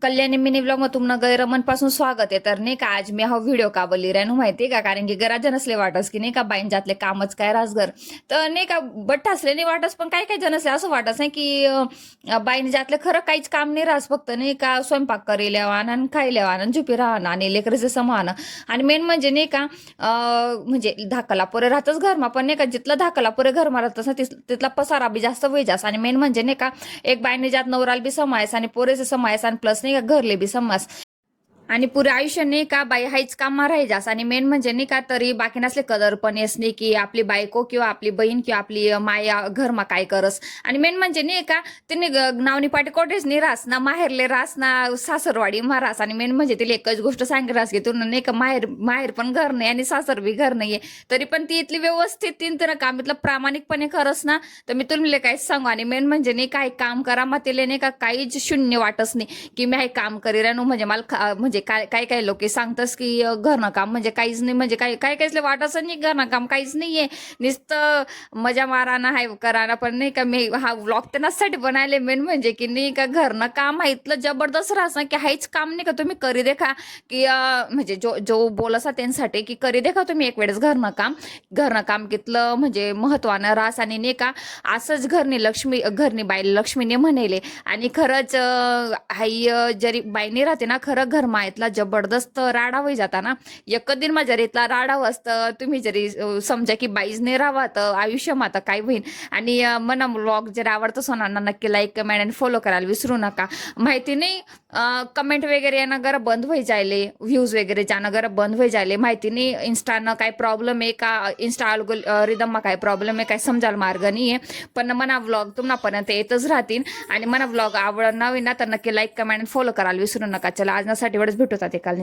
Kalyani mini blog मध्ये तुमनं गैरमनपासून स्वागत आहे. तर नाही का आज मी हा व्हिडिओ का बोलली राहू माहिती का, कारण की घरात जण असले वाटस की नाही का बाईन जातले कामच काय रासघर. तर नाही का बट्ट असले नाही वाटस, पण काय काय जण असले असं वाटस नाही की बाईन जातले खरं काहीच काम नाही राहस, फक्त नाही का स्वयंपाक करी लेवान आणि खाई लेवान आणि झोपी राहणं आणि लेकरीचं समान. आणि मेन म्हणजे नाही का म्हणजे धाकाला पोरे राहतच घरमा, पण नाही का जिथलं धाकाला पोरे घरमा राहतच ना तिथला पसारा बी जास्त वेजास. आणि मेन म्हणजे नाही का एक बाईने जात नवराला बी समायस आणि पोरेचे समायस आणि प्लस नाही का घरले बी समास. आणि पुरे आयुष्य नाही का बाई हाईच कामा राहायच्यास. आणि मेन म्हणजे नाही का तरी बाकी नसले कदर पण येस नाही की आपली बायको किंवा आपली बहीण किंवा आपली माया घरमा काय करस. आणि मेन म्हणजे नाही का तिने नावनी पाठी कोठेच नाही रास ना, माहेरले रास ना सासरवाडी महारास. आणि मेन म्हणजे तिला एकच गोष्ट सांग रास की तुला नाही का माहेर माहेर पण घर नाही आणि सासर बी घर नाहीये, तरी पण ती इथली व्यवस्थित तीन तर काम इथलं प्रामाणिकपणे खरंच ना. तर मी तुला काहीच सांगू. आणि मेन म्हणजे नाही काय काम करा मग तिला नाही का काहीच शून्य वाटच नाही की मी हे काम करी राहू. म्हणजे मला म्हणजे काय काय काय लोक सांगतास की घरनं काम म्हणजे काहीच नाही, म्हणजे काय काय काय वाटच नाही घरनं काम काहीच नाहीये, नुसतं मजा माराना हाय कराना. पण नाही का मी हा व्लॉग त्यांच्यासाठी बनायले मेन म्हणजे की नाही का घरनं काम आहे इथलं जबरदस्त राहस ना की हाच काम नाही का तुम्ही करी देखा की म्हणजे जो जो बोलसा त्यांसाठी की करी देखा तुम्ही एक वेळेस घरनं काम कितलं म्हणजे महत्वानं रास. आणि नाही का असंच घरनी बाई लक्ष्मीने म्हणेले. आणि खरंच हाई जरी बाईने राहते ना खरं घर मायतला जबरदस्त राडा होई जाता ना. एक दिन माझ्या रेतला राडा असतं तुम्ही जरी समजा की बाईजने राहावा तर आयुष्य माता काय होईल. आणि मना व्लॉग जर आवडतो सोनांना नक्की लाईक कमेंट आणि फॉलो करायला विसरू नका. माहिती नाही कमेंट वगैरे येणं जरा बंद होई जायले, व्ह्यूज वगैरे जाणं जरा बंद होई जायले. माहिती नाही इंस्टानं काय प्रॉब्लेम आहे का, इंस्टा रिदममा काय प्रॉब्लेम आहे काय समजायला मार्ग नाही आहे. पण मना व्लॉग तुम्हापर्यंत येतच राहतील. आणि मला व्लॉग आवडणार ना तर नक्की लाईक कमेंट आणि फॉलो करायला विसरू नका. चला आजसाठी एवढंच भेटू एकाल